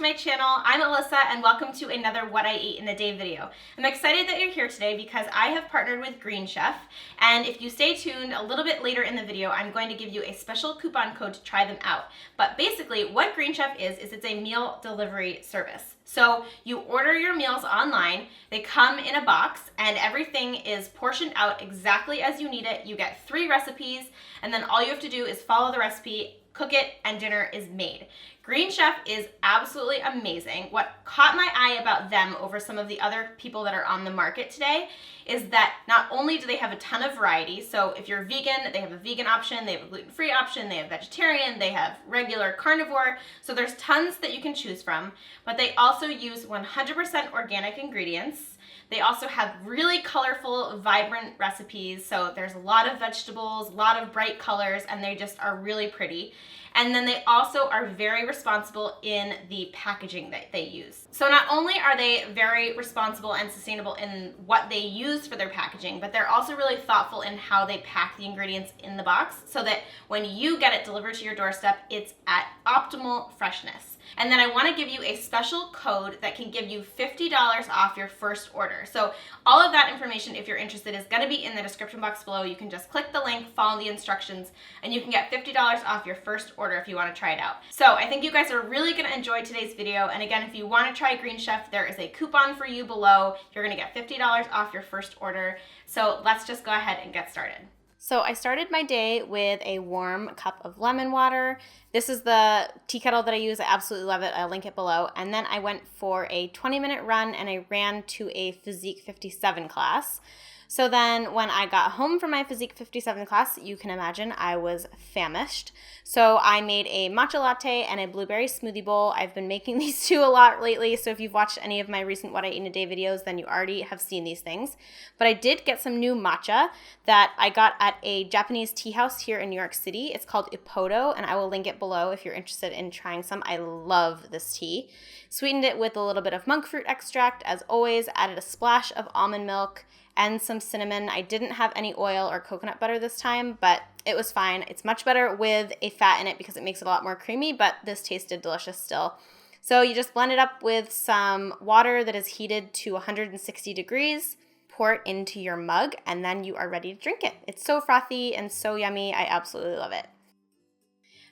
my channel. I'm Alyssa and welcome to another What I Eat in a Day video. I'm excited that you're here today because I have partnered with Green Chef, and if you stay tuned a little bit later in the video, I'm going to give you a special coupon code to try them out. But basically what Green Chef is it's a meal delivery service. So you order your meals online, they come in a box, and everything is portioned out exactly as you need it. You get 3 recipes, and then all you have to do is follow the recipe, cook it, and dinner is made. Green Chef is absolutely amazing. What caught my eye about them over some of the other people that are on the market today is that not only do they have a ton of variety, so if you're vegan, they have a vegan option, they have a gluten-free option, they have vegetarian, they have regular carnivore, so there's tons that you can choose from, but they also use 100% organic ingredients. They also have really colorful, vibrant recipes, so there's a lot of vegetables, a lot of bright colors, and they just are really pretty. And then they also are very responsible in the packaging that they use. So not only are they very responsible and sustainable in what they use for their packaging, but they're also really thoughtful in how they pack the ingredients in the box so that when you get it delivered to your doorstep, it's at optimal freshness. And then I want to give you a special code that can give you $50 off your first order. So all of that information, if you're interested, is going to be in the description box below. You can just click the link, follow the instructions, and you can get $50 off your first order if you want to try it out. So I think you guys are really going to enjoy today's video. And again, if you want to try Green Chef, there is a coupon for you below. You're going to get $50 off your first order. So let's just go ahead and get started. So I started my day with a warm cup of lemon water. This is the tea kettle that I use. I absolutely love it. I'll link it below. And then I went for a 20-minute run and I ran to a Physique 57 class. So then when I got home from my Physique 57 class, you can imagine I was famished. So I made a matcha latte and a blueberry smoothie bowl. I've been making these two a lot lately, so if you've watched any of my recent What I Eat in a Day videos, then you already have seen these things. But I did get some new matcha that I got at a Japanese tea house here in New York City. It's called Ippodo, and I will link it below if you're interested in trying some. I love this tea. Sweetened it with a little bit of monk fruit extract, as always, added a splash of almond milk, and some cinnamon. I didn't have any oil or coconut butter this time, but it was fine. It's much better with a fat in it because it makes it a lot more creamy, but this tasted delicious still. So you just blend it up with some water that is heated to 160 degrees, pour it into your mug, and then you are ready to drink it. It's so frothy and so yummy. I absolutely love it.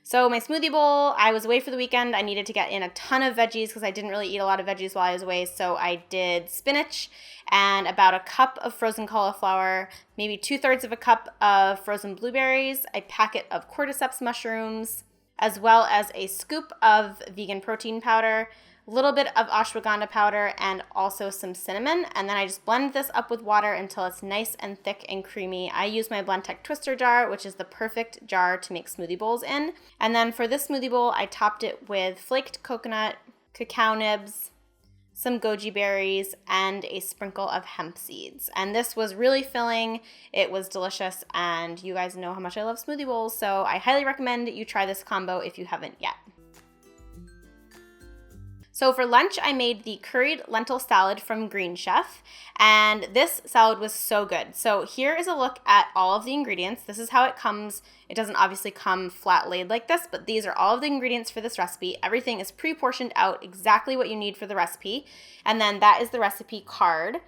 So my smoothie bowl, I was away for the weekend. I needed to get in a ton of veggies because I didn't really eat a lot of veggies while I was away. So I did spinach and about a cup of frozen cauliflower, maybe 2/3 of a cup of frozen blueberries, a packet of cordyceps mushrooms, as well as a scoop of vegan protein powder, a little bit of ashwagandha powder, and also some cinnamon. And then I just blend this up with water until it's nice and thick and creamy. I use my Blendtec Twister jar, which is the perfect jar to make smoothie bowls in. And then for this smoothie bowl, I topped it with flaked coconut, cacao nibs, some goji berries, and a sprinkle of hemp seeds. And this was really filling. It was delicious, and you guys know how much I love smoothie bowls, so I highly recommend you try this combo if you haven't yet. So for lunch, I made the curried lentil salad from Green Chef, and this salad was so good. So here is a look at all of the ingredients. This is how it comes. It doesn't obviously come flat laid like this, but these are all of the ingredients for this recipe. Everything is pre-portioned out exactly what you need for the recipe, and then that is the recipe card.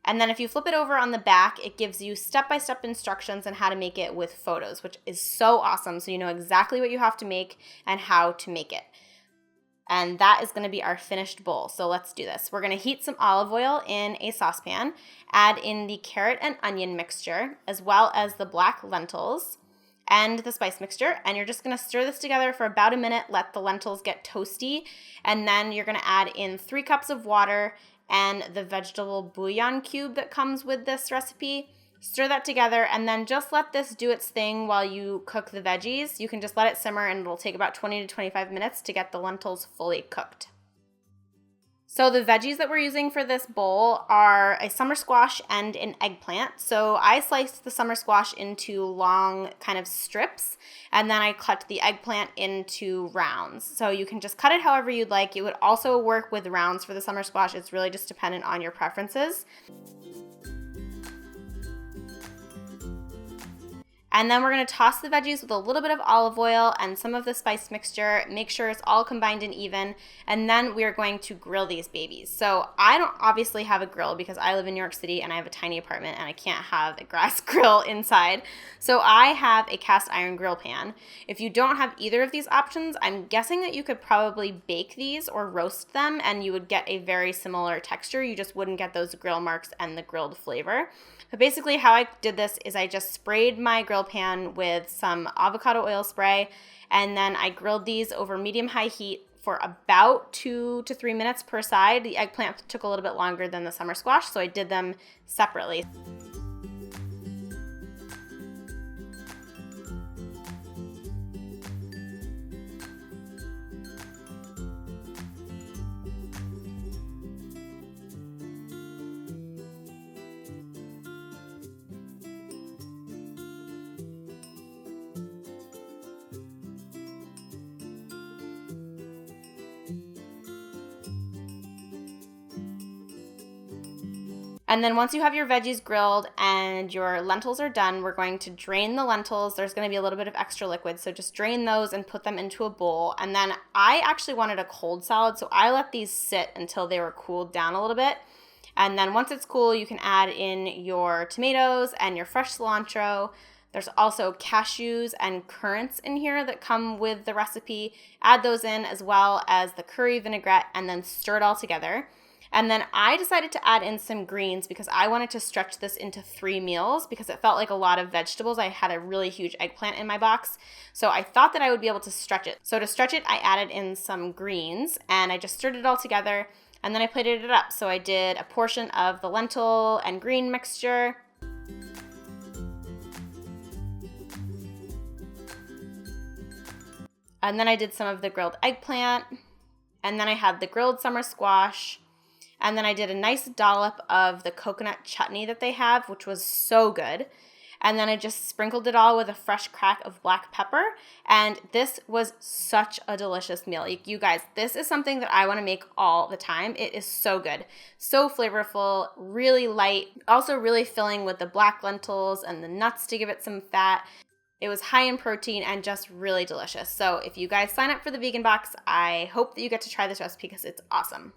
And then if you flip it over on the back, it gives you step-by-step instructions on how to make it with photos, which is so awesome. So you know exactly what you have to make and how to make it. And that is going to be our finished bowl. So let's do this. We're going to heat some olive oil in a saucepan, add in the carrot and onion mixture, as well as the black lentils and the spice mixture. And you're just going to stir this together for about a minute, let the lentils get toasty. And then you're going to add in 3 cups of water and the vegetable bouillon cube that comes with this recipe. Stir that together and then just let this do its thing while you cook the veggies. You can just let it simmer and it'll take about 20 to 25 minutes to get the lentils fully cooked. So the veggies that we're using for this bowl are a summer squash and an eggplant. So I sliced the summer squash into long kind of strips, and then I cut the eggplant into rounds. So you can just cut it however you'd like. It would also work with rounds for the summer squash. It's really just dependent on your preferences. And then we're going to toss the veggies with a little bit of olive oil and some of the spice mixture. Make sure it's all combined and even. And then we are going to grill these babies. So I don't obviously have a grill because I live in New York City and I have a tiny apartment and I can't have a gas grill inside. So I have a cast iron grill pan. If you don't have either of these options, I'm guessing that you could probably bake these or roast them and you would get a very similar texture. You just wouldn't get those grill marks and the grilled flavor. But basically how I did this is I just sprayed my grill pan with some avocado oil spray, and then I grilled these over medium-high heat for about 2 to 3 minutes per side. The eggplant took a little bit longer than the summer squash, so I did them separately. And then once you have your veggies grilled and your lentils are done, we're going to drain the lentils. There's going to be a little bit of extra liquid, so just drain those and put them into a bowl. And then I actually wanted a cold salad, so I let these sit until they were cooled down a little bit. And then once it's cool, you can add in your tomatoes and your fresh cilantro. There's also cashews and currants in here that come with the recipe. Add those in as well as the curry vinaigrette and then stir it all together. And then I decided to add in some greens because I wanted to stretch this into 3 meals because it felt like a lot of vegetables. I had a really huge eggplant in my box, so I thought that I would be able to stretch it. So to stretch it, I added in some greens and I just stirred it all together and then I plated it up. So I did a portion of the lentil and green mixture. And then I did some of the grilled eggplant. And then I had the grilled summer squash. And then I did a nice dollop of the coconut chutney that they have, which was so good. And then I just sprinkled it all with a fresh crack of black pepper. And this was such a delicious meal. You guys, this is something that I want to make all the time. It is so good. So flavorful, really light, also really filling with the black lentils and the nuts to give it some fat. It was high in protein and just really delicious. So if you guys sign up for the vegan box, I hope that you get to try this recipe because it's awesome.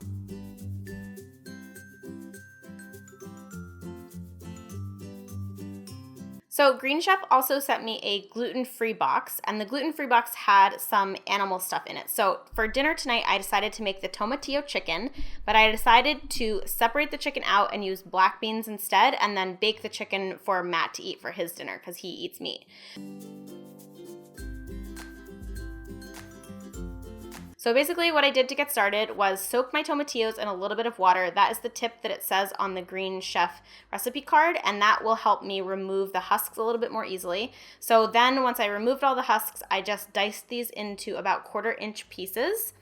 So Green Chef also sent me a gluten-free box, and the gluten-free box had some animal stuff in it. So for dinner tonight, I decided to make the Tomatillo chicken, but I decided to separate the chicken out and use black beans instead, and then bake the chicken for Matt to eat for his dinner because he eats meat. So basically what I did to get started was soak my tomatillos in a little bit of water. That is the tip that it says on the Green Chef recipe card, and that will help me remove the husks a little bit more easily. So then once I removed all the husks, I just diced these into about 1/4 inch pieces.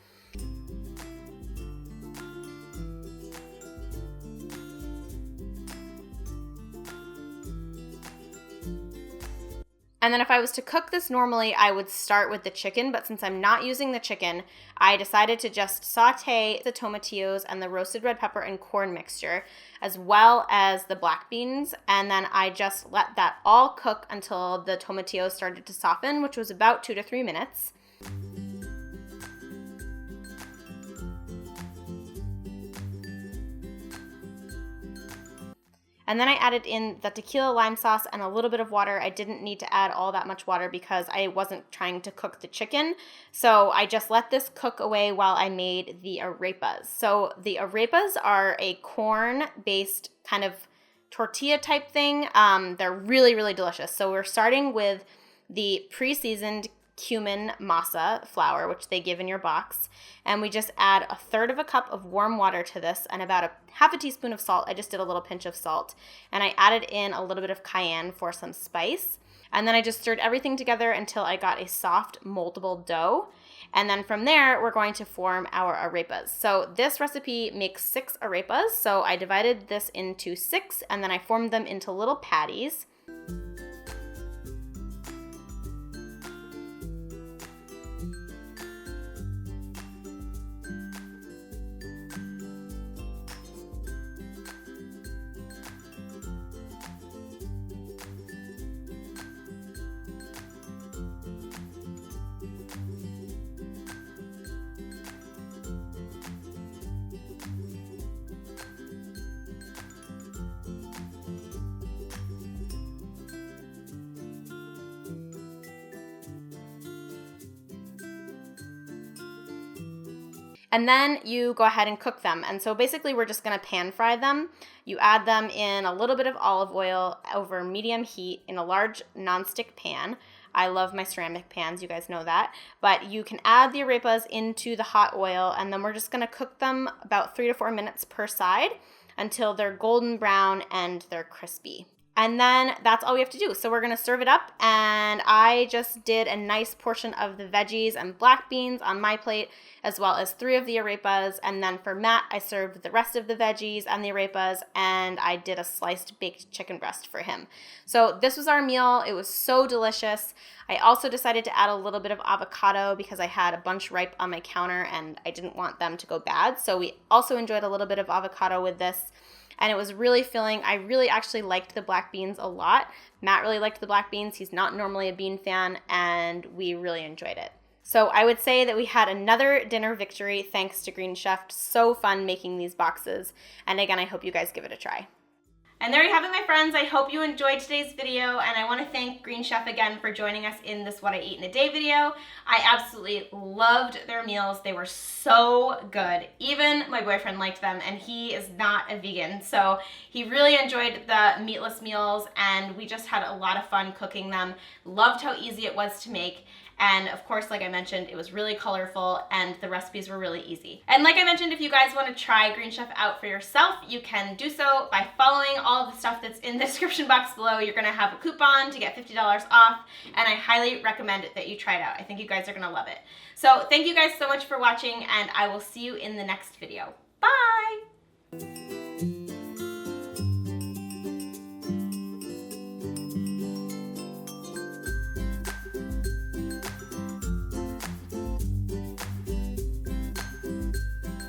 And then if I was to cook this normally, I would start with the chicken, but since I'm not using the chicken, I decided to just saute the tomatillos and the roasted red pepper and corn mixture, as well as the black beans, and then I just let that all cook until the tomatillos started to soften, which was about 2 to 3 minutes. And then I added in the tequila lime sauce and a little bit of water. I didn't need to add all that much water because I wasn't trying to cook the chicken. So I just let this cook away while I made the arepas. So the arepas are a corn-based kind of tortilla type thing. They're really, really delicious. So we're starting with the pre-seasoned cumin masa flour, which they give in your box, and we just add 1/3 cup of warm water to this and about 1/2 teaspoon of salt. I just did a little pinch of salt, and I added in a little bit of cayenne for some spice, and then I just stirred everything together until I got a soft moldable dough. And then from there, we're going to form our arepas. So this recipe makes 6 arepas, so I divided this into 6, and then I formed them into little patties. And then you go ahead and cook them. And so basically we're just gonna pan fry them. You add them in a little bit of olive oil over medium heat in a large nonstick pan. I love my ceramic pans, you guys know that. But you can add the arepas into the hot oil, and then we're just gonna cook them about 3 to 4 minutes per side until they're golden brown and they're crispy. And then that's all we have to do. So we're gonna serve it up, and I just did a nice portion of the veggies and black beans on my plate, as well as 3 of the arepas. And then for Matt, I served the rest of the veggies and the arepas, and I did a sliced baked chicken breast for him. So this was our meal. It was so delicious. I also decided to add a little bit of avocado because I had a bunch ripe on my counter and I didn't want them to go bad. So we also enjoyed a little bit of avocado with this. And it was really filling. I really actually liked the black beans a lot. Matt really liked the black beans. He's not normally a bean fan, and we really enjoyed it. So I would say that we had another dinner victory thanks to Green Chef. So fun making these boxes. And again, I hope you guys give it a try. And there you have it, my friends. I hope you enjoyed today's video, and I want to thank Green Chef again for joining us in this What I Eat in a Day video. I absolutely loved their meals. They were so good. Even my boyfriend liked them, and he is not a vegan, so he really enjoyed the meatless meals, and we just had a lot of fun cooking them. Loved how easy it was to make. And of course, like I mentioned, it was really colorful and the recipes were really easy. And like I mentioned, if you guys want to try Green Chef out for yourself, you can do so by following all of the stuff that's in the description box below. You're going to have a coupon to get $50 off, and I highly recommend that you try it out. I think you guys are going to love it. So thank you guys so much for watching, and I will see you in the next video. Bye!